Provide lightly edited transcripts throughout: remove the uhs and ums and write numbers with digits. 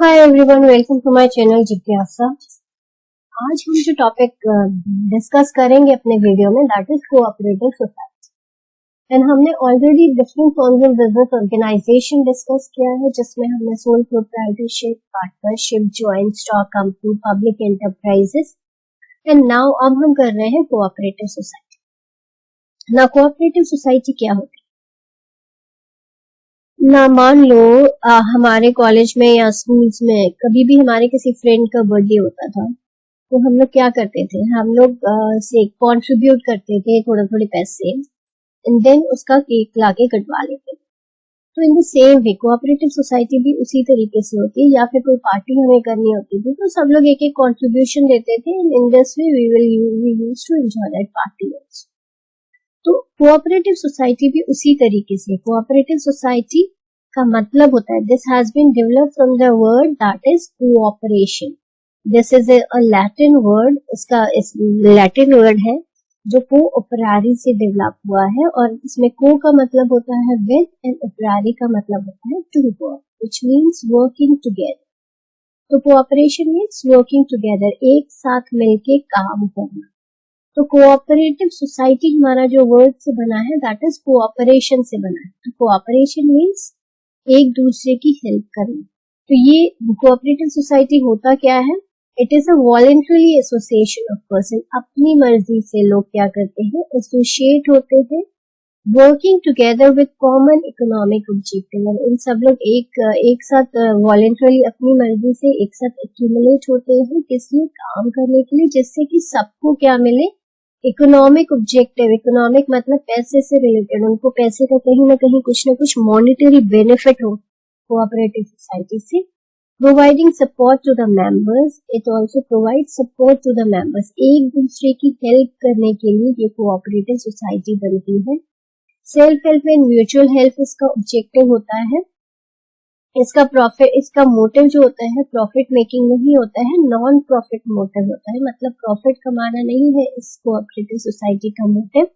Hi everyone, welcome to my channel जिज्ञासा। आज हम जो टॉपिक डिस्कस करेंगे अपने वीडियो में that is cooperative society. And हमने already different forms of business organisation discuss किया है, जिसमें हमने sole proprietorship, partnership, joint stock company, public enterprises. And now अब हम कर रहे हैं कोऑपरेटिव सोसाइटी। ना कोऑपरेटिव सोसाइटी क्या होती है? ना मान लो हमारे कॉलेज में या स्कूल्स में कभी भी हमारे किसी फ्रेंड का बर्थडे होता था, तो हम लोग क्या करते थे, हम लोग से कंट्रीब्यूट करते थे थोड़े थोड़े पैसे, एंड देन उसका केक लाके कटवा लेते थे। तो in the same way cooperative society भी उसी तरीके से होती है। या फिर कोई पार्टी हमें करनी होती थी तो सब लोग एक एक कंट्रीब्यूशन देते थे, and in this way we used to enjoy that party also. तो कोऑपरेटिव सोसाइटी भी उसी तरीके से, कोऑपरेटिव सोसाइटी का मतलब होता है this has been developed from the word that is cooperation. This is a Latin word, इसका लैटिन वर्ड है जो कोऑपरारी से डेवलप हुआ है, और इसमें को का मतलब होता है विद एंड ऑपरारी का मतलब होता है to work, which means working together. तो कोऑपरेशन मींस वर्किंग टुगेदर, एक साथ मिलके काम करना। तो कोऑपरेटिव सोसाइटी हमारा जो वर्ड से बना है दैट इज कोऑपरेशन से बना है। तो कोऑपरेशन मींस एक दूसरे की हेल्प करना। तो ये कोऑपरेटिव सोसाइटी होता क्या है? It is a voluntary association of person. अपनी मर्जी से लोग क्या करते हैं, एसोसिएट होते हैं, working together with common economic objective. और इन सब लोग एक साथ वॉलंटरली अपनी मर्जी से एक साथ एक्यूमुलेट होते हैं किस लिए? काम करने के लिए, जिससे कि सबको क्या मिले? Economic objective. इकोनॉमिक मतलब पैसे से रिलेटेड, उनको पैसे का कहीं ना कहीं कुछ ना कुछ मॉनेटरी बेनिफिट हो कोऑपरेटिव सोसाइटी से। Providing support to the members, it also provide support to the members. एक दूसरे की हेल्प करने के लिए ये कोऑपरेटिव सोसाइटी बनती है। Self help and mutual help इसका ऑब्जेक्टिव होता है। इसका मोटिव जो होता है प्रॉफिट मेकिंग नहीं होता है, नॉन प्रॉफिट मोटिव होता है। मतलब प्रॉफिट कमाना नहीं है इस कोऑपरेटिव सोसाइटी का मोटिव।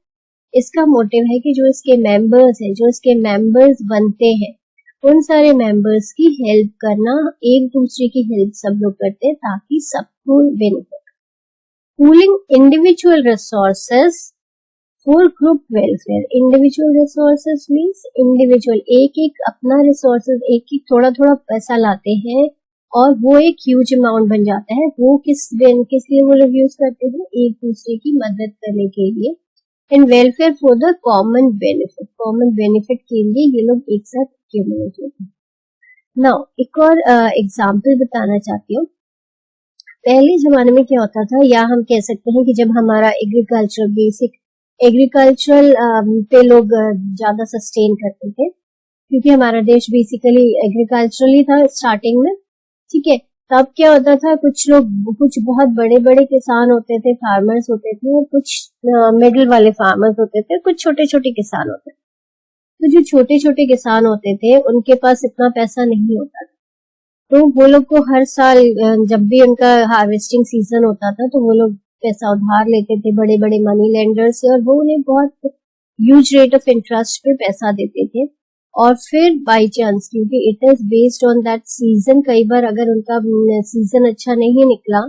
इसका मोटिव है कि जो इसके मेंबर्स है, जो इसके मेंबर्स बनते हैं, उन सारे मेंबर्स की हेल्प करना। एक दूसरे की हेल्प सब लोग करते हैं ताकि सबको benefit. Pooling individual resources for group welfare. Individual resources means individual एक एक अपना रिसोर्सेस, एक एक थोड़ा थोड़ा पैसा लाते हैं और वो एक ह्यूज अमाउंट बन जाता है। वो किस लिए वो लोग यूज करते हैं? एक दूसरे की मदद करने के लिए। And welfare for the common benefit. Common benefit के लिए ये लोग एक साथ एक्यूमुलेट होते हैं। नाउ एक और एग्जाम्पल बताना चाहती हूँ। पहले जमाने में क्या होता था, या हम कह सकते हैं कि जब हमारा एग्रीकल्चरल पे लोग ज्यादा सस्टेन करते थे, क्योंकि हमारा देश बेसिकली एग्रीकल्चरली था स्टार्टिंग में, ठीक है। तब क्या होता था, कुछ बहुत बड़े बड़े किसान होते थे, फार्मर्स होते थे, और कुछ मिडिल वाले फार्मर्स होते थे, कुछ छोटे छोटे किसान होते थे। तो जो छोटे छोटे किसान होते थे उनके पास इतना पैसा नहीं होता था, तो वो लोग को हर साल जब भी उनका हार्वेस्टिंग सीजन होता था तो वो लोग पैसा उधार लेते थे बड़े बड़े मनी लेंडर से, और वो उन्हें बहुत ह्यूज रेट ऑफ इंटरेस्ट पे पैसा देते थे। और फिर बाई चांस, क्योंकि it is based on that season, कई बार अगर उनका सीजन अच्छा नहीं निकला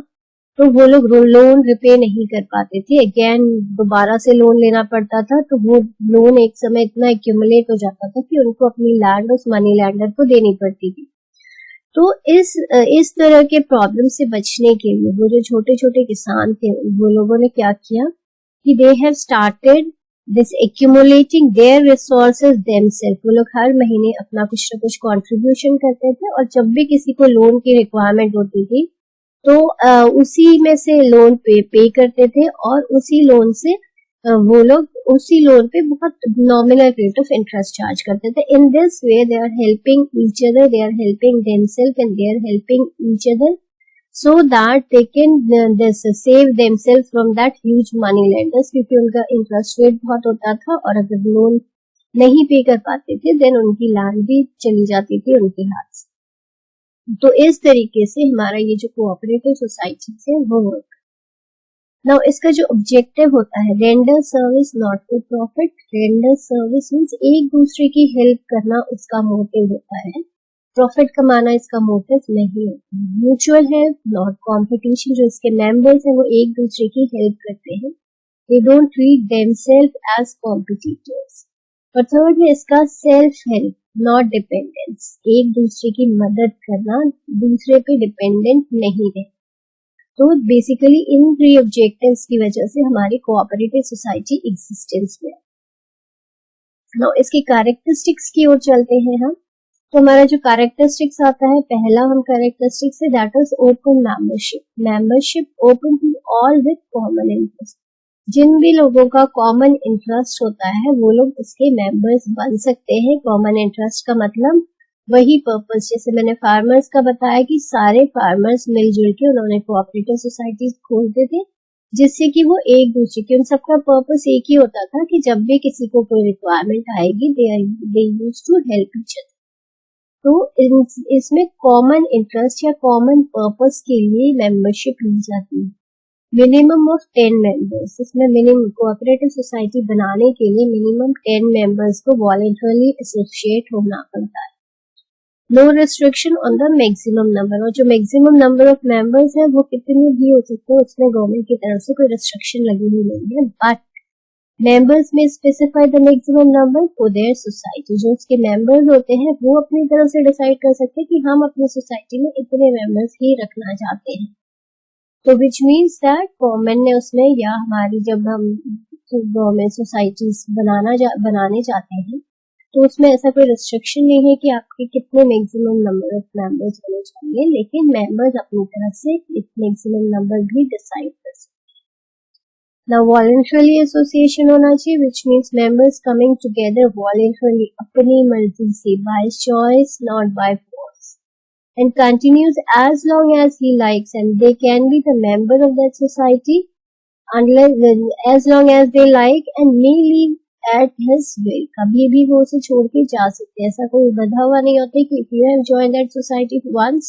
तो वो लोग लोन रिपे नहीं कर पाते थे, अगेन दोबारा से लोन लेना पड़ता था। तो वो लोन एक समय इतना एक्यूमुलेट हो जाता था कि उनको अपनी लैंड उस मनी लैंडर को देनी पड़ती थी। तो इस तरह के प्रॉब्लम से बचने के लिए वो जो छोटे छोटे किसान थे वो लोगों ने क्या किया कि they have started this accumulating their resources themself. वो लोग हर महीने अपना कुछ ना कुछ कंट्रीब्यूशन करते थे, और जब भी किसी को लोन की रिक्वायरमेंट होती थी तो उसी में से लोन पे करते थे, और उसी लोन से वो लोग उसी लोन पे बहुत nominal rate of interest charge करते थे। In this way they are helping each other, they are helping themself and they are helping each other, so that they can save themselves from that huge money lenders, क्योंकि उनका interest rate बहुत होता था, और अगर loan नहीं पे कर पाते थे देन उनकी लैंड भी चली जाती थी उनके हाथ से। तो इस तरीके से हमारा ये जो कोऑपरेटिव सोसाइटी है वो वर्क। नाउ इसका जो ऑब्जेक्टिव होता है, render service not for profit. Render service means एक दूसरे की हेल्प करना उसका मोटिव होता है। प्रॉफिट कमाना इसका मोटिव नहीं होता। म्यूचुअल हेल्प नॉट कॉम्पिटिशन, जो इसके मेंबर्स हैं वो एक दूसरे की हेल्प करते हैं, they don't treat themself as competitors. और थर्ड है इसका सेल्फ हेल्प नॉट डिपेंडेंस, एक दूसरे की मदद करना, दूसरे पे डिपेंडेंट नहीं है। तो बेसिकली इन 3 ऑब्जेक्टिव्स की वजह से हमारी कोऑपरेटिव सोसाइटी एग्जिस्टेंस में है। नाउ इसकी कैरेक्टरिस्टिक्स की ओर चलते हैं हम। तो हमारा जो कैरेक्टरिस्टिक्स आता है, पहला हम कैरेक्टरिस्टिक्स है that is open membership. Membership open to all with common interest, जिन भी लोगों का कॉमन इंटरेस्ट होता है वो लोग इसके मेंबर्स बन सकते हैं। कॉमन इंटरेस्ट का मतलब वही पर्पस, जैसे मैंने फार्मर्स का बताया कि सारे फार्मर्स मिलजुल के उन्होंने कोऑपरेटिव सोसाइटीज खोलते थे, जिससे कि वो एक दूसरे के, उन सबका पर्पस एक ही होता था कि जब भी किसी को कोई रिक्वायरमेंट आएगी they used to help each other. तो इसमें कॉमन इंटरेस्ट या कॉमन पर्पस के लिए मेंबरशिप ली जाती है। मिनिमम ऑफ 10 मेंबर्स, इसमें मिनिमम कोऑपरेटिव सोसाइटी बनाने के लिए मिनिमम 10 मेंबर्स को वॉलंटरली एसोसिएट होना पड़ता है। No restriction on the maximum number, और जो मैक्सिमम नंबर ऑफ मेंबर्स है वो कितने भी हो सकते हैं, उसमें गवर्नमेंट की तरफ से कोई रिस्ट्रिक्शन लगी हुई नहीं है। बट मेंबर्स में specify the maximum number for their society, जो उसके मेंबर्स होते हैं वो अपनी तरफ से डिसाइड कर सकते हैं कि हम अपनी सोसाइटी में इतने मेंबर्स ही रखना चाहते हैं। तो विच मीन्स दैट गवर्नमेंट ने उसमें, या हमारी जब हम गवर्नमेंट सोसाइटीज बनाने जाते हैं तो उसमें ऐसा कोई रिस्ट्रिक्शन नहीं है कि आपके कितने मैक्सिमम नंबर ऑफ मेंबर्स होने चाहिए, लेकिन मेंबर्स अपनी तरफ से मैक्सिमम नंबर भी डिसाइड कर सकते हैं। नाउ वॉलंटरली एसोसिएशन होना चाहिए, which means members coming together voluntarily अपनी मर्जी से, by choice not by force, and continues as long as he likes, and they can be the member of that society unless as long as they like and may leave at his will, कभी भी वो उसे छोड़ के जा सकते हैं। ऐसा कोई बंधा हुआ नहीं होता कि if you have joined that society once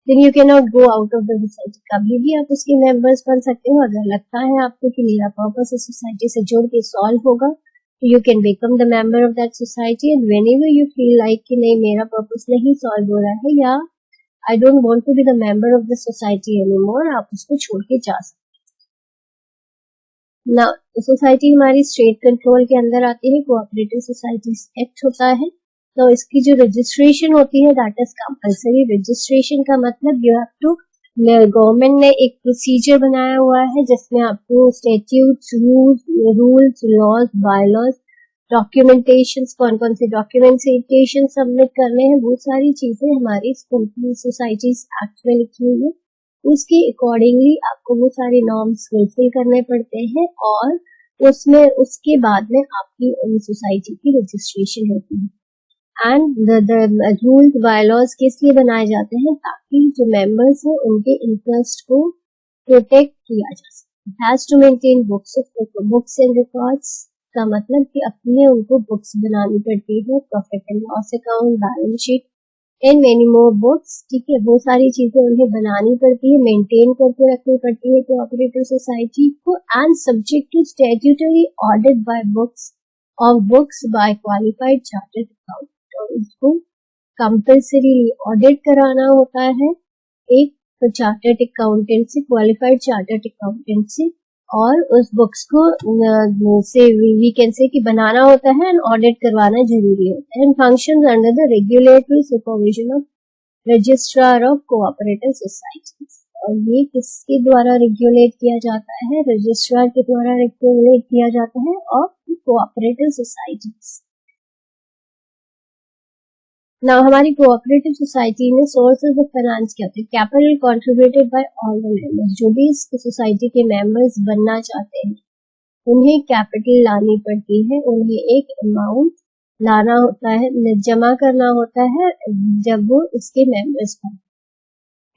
then you cannot go out of the society, कभी भी आप उसके मेंबर्स बन सकते हो। अगर लगता है आपको कि मेरा पर्पस इस सोसाइटी से जुड़ के सॉल्व होगा, you can become the member of that society, and whenever you feel like कि नहीं मेरा पर्पस नहीं सॉल्व हो रहा है, या I don't want to be the member of the society anymore, आप उसको छोड़ के जा सकते हैं। ना सोसाइटी हमारी स्टेट कंट्रोल के अंदर आती है, कोऑपरेटिव सोसाइटीज एक्ट होता है। तो इसकी जो रजिस्ट्रेशन होती है दैट इज कंपल्सरी। रजिस्ट्रेशन का मतलब यू हैव टू, गवर्नमेंट ने एक प्रोसीजर बनाया हुआ है जिसमें आपको statutes, rules, laws, bylaws, documentation, कौन कौन से डॉक्यूमेंटेशन सबमिट करने हैं, वो सारी चीजें हमारी सोसाइटीज एक्ट में लिखी हुई है। उसके अकॉर्डिंगली आपको वो सारे नॉर्म्स फुलफिल करने पड़ते हैं, और उसमें उसके बाद में आपकी सोसाइटी की रजिस्ट्रेशन होती है। एंड द रूल्स बायलॉज किस लिए बनाए जाते हैं, ताकि जो मेंबर्स हैं उनके इंटरेस्ट को प्रोटेक्ट किया जा सके। Has to maintain books and records का मतलब कि अपने उनको बुक्स बनानी पड़ती है, profit and loss account, balance sheet and many more books. ठीक है, वो सारी चीजें उन्हें बनानी पड़ती है, मेंटेन करके रखनी पड़ती है कोऑपरेटिव सोसाइटी को। And subject to statutory audit by books by qualified chartered accountant, और उसको कंपल्सरी ऑडिट कराना होता है एक चार्टर्ड अकाउंटेंट से, क्वालिफाइड चार्टर्ड अकाउंटेंट से, और उस बुक्स को से वी कैन से कि बनाना होता है एंड ऑडिट करवाना जरूरी होता है। And functions under the regulatory supervision of registrar of cooperative societies, और ये किसके द्वारा रेगुलेट किया जाता है, रजिस्ट्रार के द्वारा रेगुलेट किया जाता है ऑफ कोऑपरेटिव सोसाइटीज। ना हमारी कोऑपरेटिव सोसाइटी में सोर्सेज ऑफ फाइनेंस क्या होते हैं, capital contributed bye all the members. जो भी इस सोसाइटी के मेंबर्स बनना चाहते हैं उन्हें कैपिटल लानी पड़ती है, उन्हें एक अमाउंट लाना होता है, जमा करना होता है जब वो इसके मेंबर्स बन।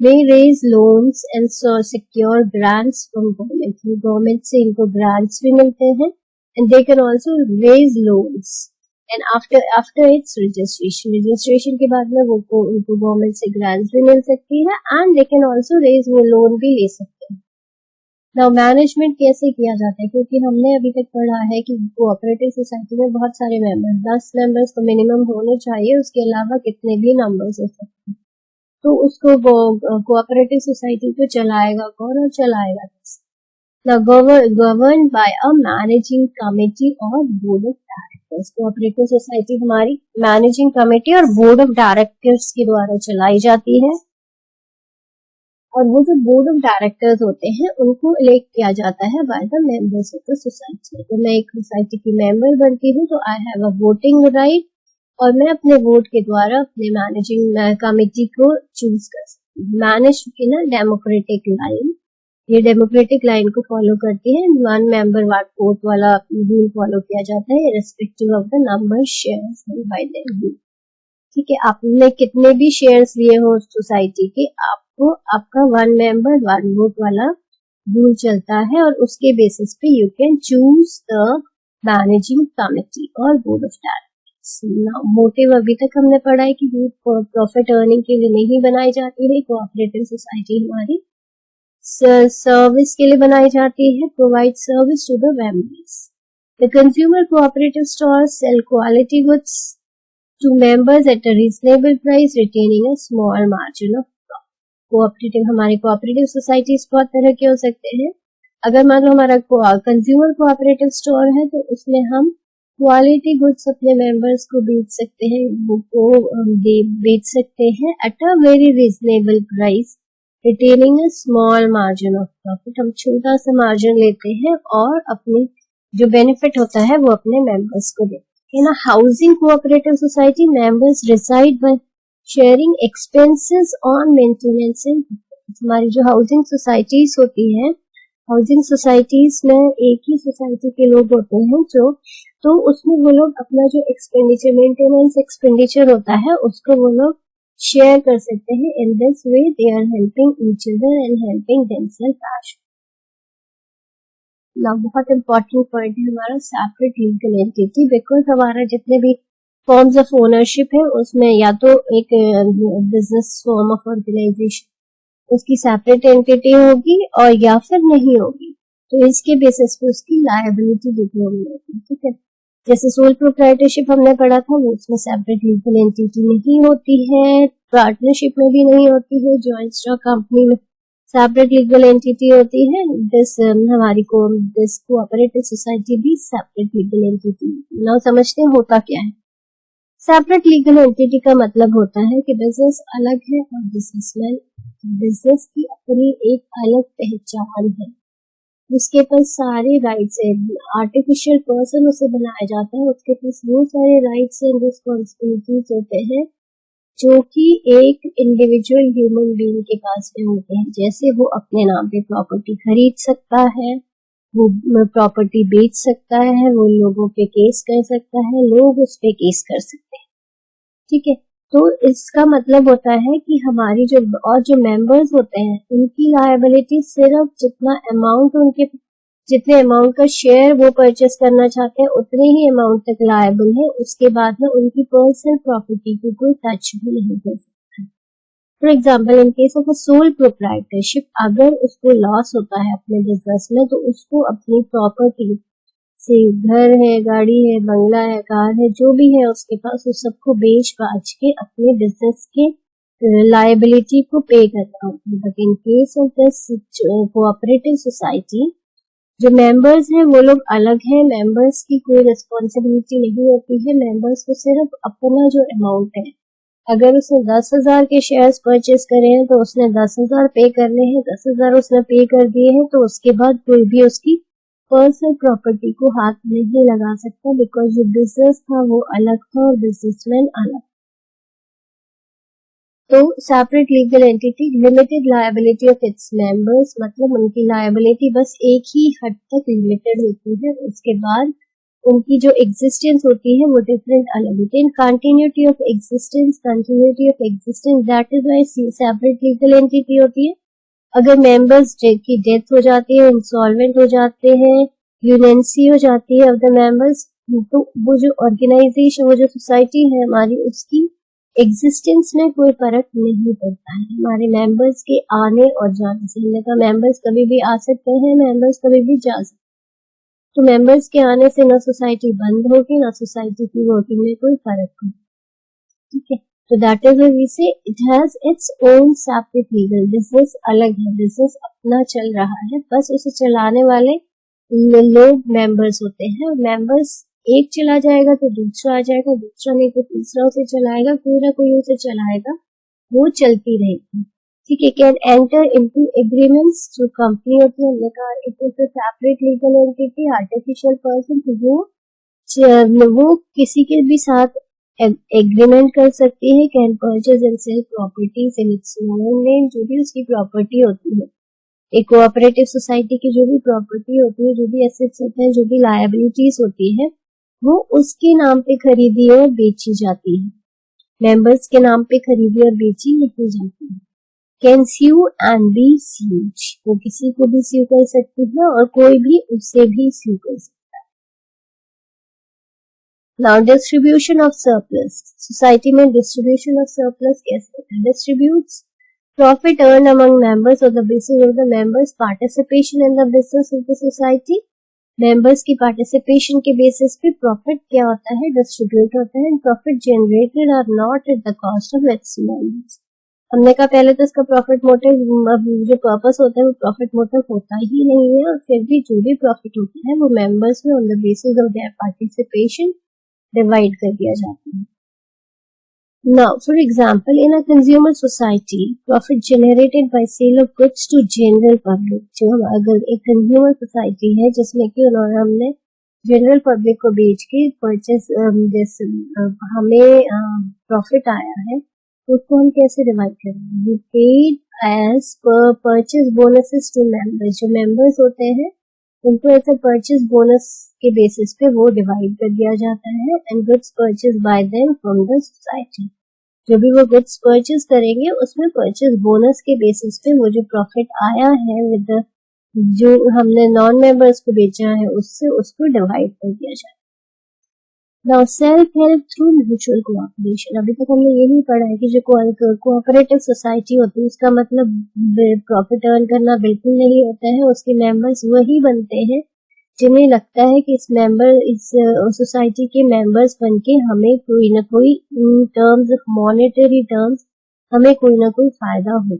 They raise loans and secure grants from government. Government से इनको ग्रांट्स भी मिलते हैं, and they can also raise loans. And after its registration के बाद में वो उनको गवर्नमेंट से ग्रांट्स भी मिल सकती है, and they can also raise, वो लोन भी ले सकते हैं। नाउ मैनेजमेंट कैसे किया जाता है, क्योंकि हमने अभी तक पढ़ा है कि कोऑपरेटिव सोसाइटी में बहुत सारे मेंबर, 10 मेंबर्स तो मिनिमम होने चाहिए, उसके अलावा कितने भी नंबर्स हो सकते हैं। तो उसको वो कोऑपरेटिव सोसाइटी को चलाएगा कौन और चलाएगा कैसे? Govern by a managing committee और board of directors. Cooperative society हमारी मैनेजिंग कमेटी और बोर्ड ऑफ डायरेक्टर्स के द्वारा चलाई जाती है, और वो जो बोर्ड ऑफ डायरेक्टर्स होते हैं उनको इलेक्ट किया जाता है by the members of the society. तो मैं एक सोसाइटी की मेंबर बनती हूँ तो I have a voting right, और मैं अपने वोट के द्वारा अपने मैनेजिंग कमेटी को चूज कर सकती हूँ। Manage in a democratic line, ये डेमोक्रेटिक लाइन को फॉलो करती है। 1 मेंबर 1 वोट वाला रूल फॉलो किया जाता है respective of the number shares bye them. ठीक है, आपने कितने भी शेयर्स लिए हो सोसाइटी के, आपको आपका 1 मेंबर 1 वोट वाला रूल चलता है, और उसके बेसिस पे you can choose the managing committee और बोर्ड ऑफ डायरेक्टर्स। मोटिव अभी तक हमने पढ़ा है कि प्रॉफिट अर्निंग के लिए नहीं बनाई जाती है कोऑपरेटिव सोसाइटी, हमारी सर्विस के लिए बनाई जाती है, provide service to the members. The consumer cooperative stores sell quality goods to members at a reasonable price, retaining a small margin of profit. Cooperative, हमारे कोऑपरेटिव सोसाइटीज बहुत तरह के हो सकते हैं। अगर मान लो हमारा कंज्यूमर कोऑपरेटिव स्टोर है तो उसमें हम क्वालिटी गुड्स अपने मेंबर्स को बेच सकते हैं, वो बेच सकते हैं at a very reasonable price, retaining a small margin of profit. हम छोटा सा मार्जिन लेते हैं और अपने जो बेनिफिट होता है वो अपने मेंबर्स को देते हैं ना। Housing cooperative society members reside by sharing expenses on maintenance. हमारी जो हाउसिंग सोसाइटीज होती है, हाउसिंग सोसाइटीज में एक ही सोसाइटी के लोग होते हैं जो, तो उसमें वो लोग अपना जो एक्सपेंडिचर, मेंटेनेंस एक्सपेंडिचर होता है, उसको वो लोग शेयर कर सकते हैं। In this way they are helping each other and helping themself as. Now बहुत इंपॉर्टेंट पॉइंट है हमारा सेपरेट लीगल एंटिटी, बिकॉज हमारा जितने भी फॉर्म्स ऑफ ओनरशिप है उसमें या तो एक बिजनेस फॉर्म ऑफ ऑर्गेनाइजेशन उसकी सेपरेट एंटिटी होगी और या फिर नहीं होगी, तो इसके बेसिस पे उसकी लायबिलिटी डिटरमाइन होगी। ठीक है, जैसे सोल प्रोप्राइटरशिप हमने पढ़ा था, वो उसमें सेपरेट लीगल एंटिटी नहीं होती है, पार्टनरशिप में भी नहीं होती है, जॉइंट स्टॉक कंपनी में सेपरेट लीगल एंटिटी होती है। दिस हमारी दिस कोऑपरेटिव सोसाइटी भी सेपरेट लीगल एंटिटी। नाउ समझते हैं होता क्या है। सेपरेट लीगल एंटिटी का मतलब होता है कि बिजनेस अलग है और बिजनेसमैन, बिजनेस की अपनी एक अलग पहचान है जिसके पास सारे राइट्स है। आर्टिफिशियल पर्सन उसे बनाया जाता है, उसके पास वो सारे राइट्स एंड रिस्पॉन्सिबिलिटीज होते हैं जो कि एक इंडिविजुअल ह्यूमन बीइंग के पास में होते हैं। जैसे वो अपने नाम पे प्रॉपर्टी खरीद सकता है, वो प्रॉपर्टी बेच सकता है, वो लोगों पे केस कर सकता है, लोग उस पे केस कर सकते हैं। ठीक है, तो इसका मतलब होता है कि हमारी जो मेंबर्स होते हैं उनकी लायबिलिटी सिर्फ जितने अमाउंट का शेयर वो परचेस करना चाहते हैं उतने ही अमाउंट तक लायबल है, उसके बाद में उनकी पर्सनल प्रॉपर्टी को कोई टच भी नहीं कर सकता। For example, in case of a sole proprietorship, अगर उसको लॉस होता है अपने बिजनेस में तो उसको अपनी प्रॉपर्टी से, घर है, गाड़ी है, बंगला है, कार है, जो भी है उसके पास, उस सबको बेच बाच के अपने बिजनेस के लायबिलिटी को पे करना होता है। But in case of this cooperative society, जो मेंबर्स हैं वो लोग अलग हैं, मेंबर्स की कोई रिस्पॉन्सिबिलिटी नहीं होती है, मेंबर्स को सिर्फ अपना जो अमाउंट है, अगर उसने 10,000 के शेयर्स परचेस करे हैं तो उसने 10,000 पे करने हैं, 10,000 उसने पे कर दिए हैं, तो उसके बाद कोई भी उसकी पर्सनल प्रॉपर्टी को हाथ नहीं लगा सकता, बिकॉज जो बिजनेस था वो अलग था और बिजनेसमैन अलग। तो separate legal entity, limited liability of its members, मतलब उनकी लायबिलिटी बस एक ही हद तक लिमिटेड होती है, उसके बाद उनकी जो एग्जिस्टेंस होती है वो डिफरेंट अलग होती है। Continuity of existence that is why separate legal entity होती है। अगर मेंबर्स की डेथ हो जाती है, इंसॉल्वेंट हो जाते हैं, यूनेंसी हो जाती है ऑफ द मेंबर्स, तो वो जो ऑर्गेनाइजेशन, वो जो सोसाइटी है हमारी, उसकी एग्जिस्टेंस में कोई फर्क नहीं पड़ता है हमारे मेंबर्स के आने और जाने से। हमने कहा मेंबर्स कभी भी आ सकते हैं, मेंबर्स कभी भी जा सकते हैं। तो मेंबर्स के आने से ना सोसाइटी बंद होगी, ना सोसाइटी की वर्किंग में कोई फर्क होगा। ठीक है, तो दैट इज वी से it has its own separate legal. Business अलग है, बिजनेस अपना चल रहा है, बस उसे चलाने वाले लोग मेंबर्स होते हैं। और मेंबर्स एक चला जाएगा तो दूसरा आ जाएगा, दूसरा नहीं तो तीसरा उसे चलाएगा, कोई ना कोई उसे चलाएगा, वो चलती रहेगी। ठीक है, कैन एंटर इनटू एग्रीमेंट्स। जो कंपनी होती है, हमने कहा it is a separate legal entity, artificial person. वो किसी के भी साथ एग्रीमेंट कर सकती है। Can purchase and sell properties in its own name. जो भी उसकी प्रॉपर्टी होती है, एक कोऑपरेटिव सोसाइटी की जो भी प्रॉपर्टी होती है, जो भी एसेट्स होते हैं, जो भी लायबिलिटीज होती है, वो उसके नाम पे खरीदी और बेची जाती है, मेंबर्स के नाम पे खरीदी और बेची नहीं जाती है। Can sue and be sued. वो किसी को भी स्यू कर सकती है और कोई भी उससे भी स्यू कर सकता है। Now distribution of surplus. Society में डिस्ट्रीब्यूशन ऑफ सरप्लस कैसे होता है? Distributes profit earned among members on the basis of the members' participation in the business of the society। members की participation के basis पे profit क्या होता है? distribute होता है। and profit generated are not at the cost of its members। हमने कहा पहले तो इसका profit motive, जो purpose होता है वो profit motive होता ही नहीं है, और फिर भी जो भी profit होता है वो members में on the basis of their participation divide कर दिया जाता है। Now, for example, in a consumer society, profit generated by sale of goods to general public। जो हम अगर एक consumer society है जिसमें कि हमने जनरल पब्लिक को बेच के परचेस जैसे हमें प्रॉफिट आया है, तो उसको हम कैसे डिवाइड करेंगे? We paid as per purchase bonuses to members। जो members होते हैं उनको ऐसे परचेस बोनस के बेसिस पे वो डिवाइड कर दिया जाता है। And goods purchase by them from the society. जो भी वो गुड्स परचेज करेंगे उसमें परचेज बोनस के बेसिस पे वो जो प्रॉफिट आया है विद जो हमने नॉन मेंबर्स को बेचा है उससे उसको डिवाइड कर दिया जाए। Now self help through mutual cooperation. अभी तक हमने यही पढ़ा है कि जो कोऑपरेटिव सोसाइटी होती है उसका मतलब प्रॉफिट अर्न करना बिल्कुल नहीं होता है। उसके मेंबर्स वही बनते हैं जिन्हें लगता है कि इस सोसाइटी के मेंबर्स बनके हमें कोई ना कोई टर्म्स ऑफ मॉनेटरी टर्म्स हमें कोई ना कोई फायदा हो।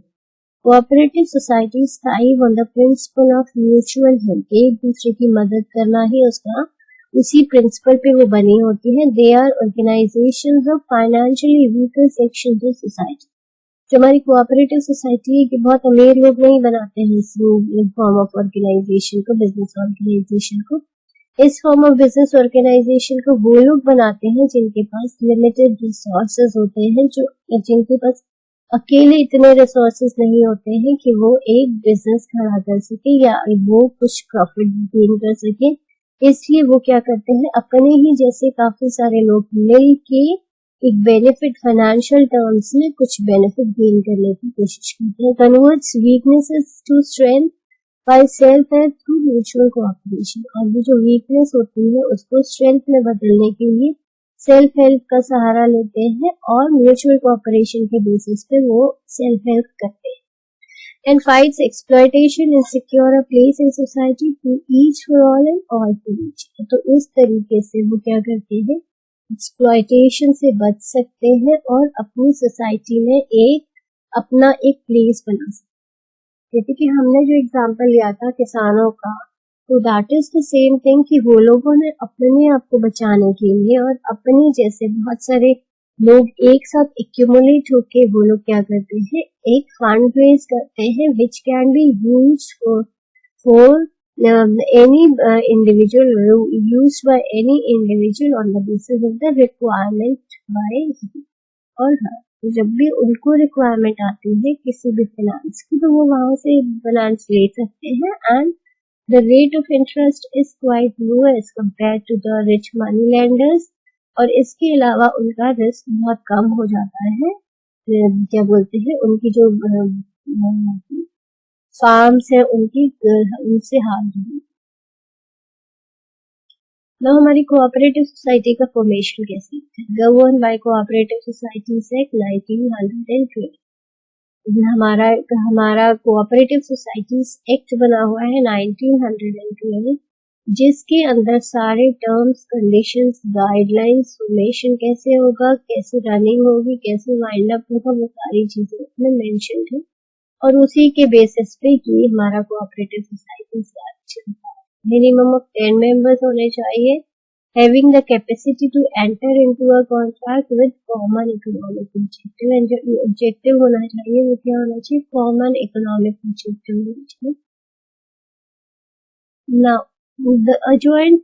Cooperative society thrive on the principle of mutual help. एक दूसरे की मदद करना ही उसका उसी प्रिंसिपल पे वो बनी होती है। They are organisations of financially weaker sections of society. जो हमारी कोऑपरेटिव सोसाइटी है कि बहुत अमीर लोग नहीं बनाते हैं इस फॉर्म ऑफ ऑर्गेनाइजेशन को, बिजनेस ऑर्गेनाइजेशन को। इस फॉर्म ऑफ बिजनेस ऑर्गेनाइजेशन को वो लोग बनाते हैं जिनके पास लिमिटेड रिसोर्सेज होते हैं, जो जिनके पास अकेले इतने रिसोर्सेज नहीं होते हैं कि वो एक बिजनेस खड़ा कर सके या वो कुछ प्रॉफिट गेन कर सके। इसलिए वो क्या करते हैं, अपने ही जैसे काफी सारे लोग मिल के एक बेनिफिट फाइनेंशियल टर्म्स में कुछ बेनिफिट गेन करने की कोशिश करते हैं। Converts weaknesses to strength by self help through mutual cooperation. और वो जो वीकनेस होती है उसको स्ट्रेंथ में बदलने के लिए सेल्फ हेल्प का सहारा लेते हैं और म्यूचुअल कोऑपरेशन के बेसिस पे वो सेल्फ हेल्प करते हैं। And fights exploitation and secure a place in society to each for all and all for each. तो इस तरीके से वो क्या करते हैं, एक्सप्लॉयटेशन से बच सकते हैं और अपनी सोसाइटी में अपना एक प्लेस बना सकते हैं। जैसे कि हमने जो एग्जांपल लिया था किसानों का, तो that is the same thing कि वो लोगों ने अपने आप को बचाने के लिए और अपने जैसे बहुत सारे लोग एक साथ एक्यूमुलेट होके वो लोग क्या करते हैं, एक फंड रेज करते हैं which can be used for any individual, used by any individual on the basis of the requirement by him or her। तो जब भी उनको रिक्वायरमेंट आती है किसी भी फाइनेंस की तो वो वहां से फाइनेंस ले सकते हैं। And the rate of interest is quite low as compared to the rich money lenders। और इसके अलावा उनका रिस्क बहुत कम हो जाता है। क्या बोलते हैं, उनकी जो फार्म्स है उनकी उनसे हार जुड़ी। ना हमारी कोऑपरेटिव सोसाइटी का फॉर्मेशन कैसे है? Govern by cooperative societies act 1912। हमारा हमारा कोऑपरेटिव सोसाइटीज एक्ट बना हुआ है 1912, जिसके अंदर सारे टर्म्स, कंडीशंस, गाइडलाइंस, फॉर्मेशन कैसे होगा, कैसे रनिंग होगी, कैसे वाइंड अप होगा, वो सारी चीजें उसमें मेंशन है और उसी के बेसिस पे ये हमारा कोऑपरेटिव सोसाइटी चलता है। मिनिमम ऑफ 10 मेंबर्स होने चाहिए, having the capacity to enter into a contract with common economic objective। and जो objective होना चाहिए वो क्या होना चाहिए? common economic objective होना चाहिए। Now, the adjoint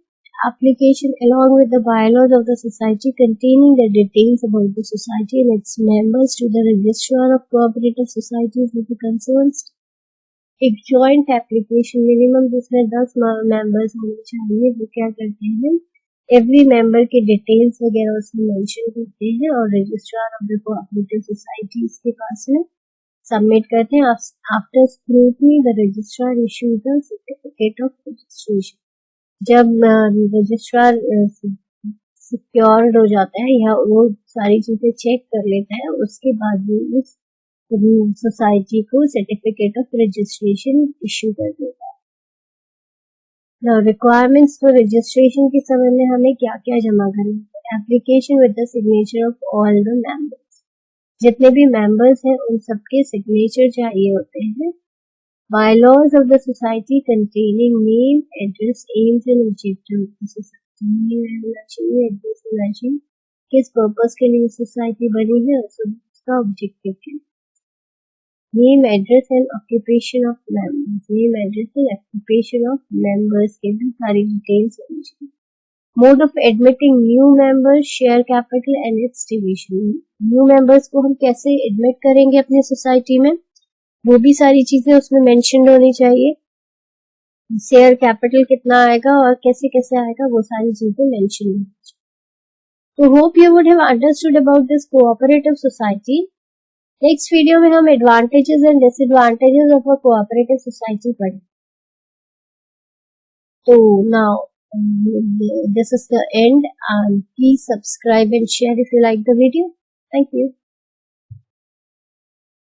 application along with the bylaws of the society containing the details about the society and its members to the registrar of cooperative societies with the concerns। एक joint application minimum जिसमें 10 members होने चाहिए, वो क्या करते हैं? Every member के details वगैरह उसमें मेंशन करते हैं और registrar of the cooperative societies के पास में सबमिट करते हैं। After scrutiny the registrar issues the certificate of registration. जब रजिस्ट्रार सिक्योर्ड हो जाता है या वो सारी चीजें चेक कर लेता है, उसके बाद वो उस सोसाइटी को सर्टिफिकेट ऑफ रजिस्ट्रेशन इश्यू कर देगा। रिक्वायरमेंट्स फॉर रजिस्ट्रेशन के संबंध में हमें क्या क्या जमा करना है? Application with the signature of all the members. जितने भी मेंबर्स हैं उन सबके सिग्नेचर चाहिए होते हैं। Bylaws of the society containing name, address, AIIMS and objective of the society. होना चाहिए, एड्रेस होना चाहिए, किस पर्पस के लिए सोसाइटी बनी है, उसका ऑब्जेक्टिव क्या। Name, address and occupation of members. Name, address and occupation of members के भी सारी डिटेल्स होनी चाहिए। Mode of admitting new members, share capital and it's division. New members को हम कैसे एडमिट करेंगे अपनी सोसाइटी में, वो भी सारी चीजें उसमें मेंशन होनी चाहिए। शेयर कैपिटल कितना आएगा और कैसे कैसे आएगा, वो सारी चीजें मेंशन होनी चाहिए। तो hope you would have understood about this cooperative society. Next video में हम advantages and disadvantages of a cooperative society पढ़ेंगे। तो now this is the end, and please subscribe and share if you like the video. Thank you.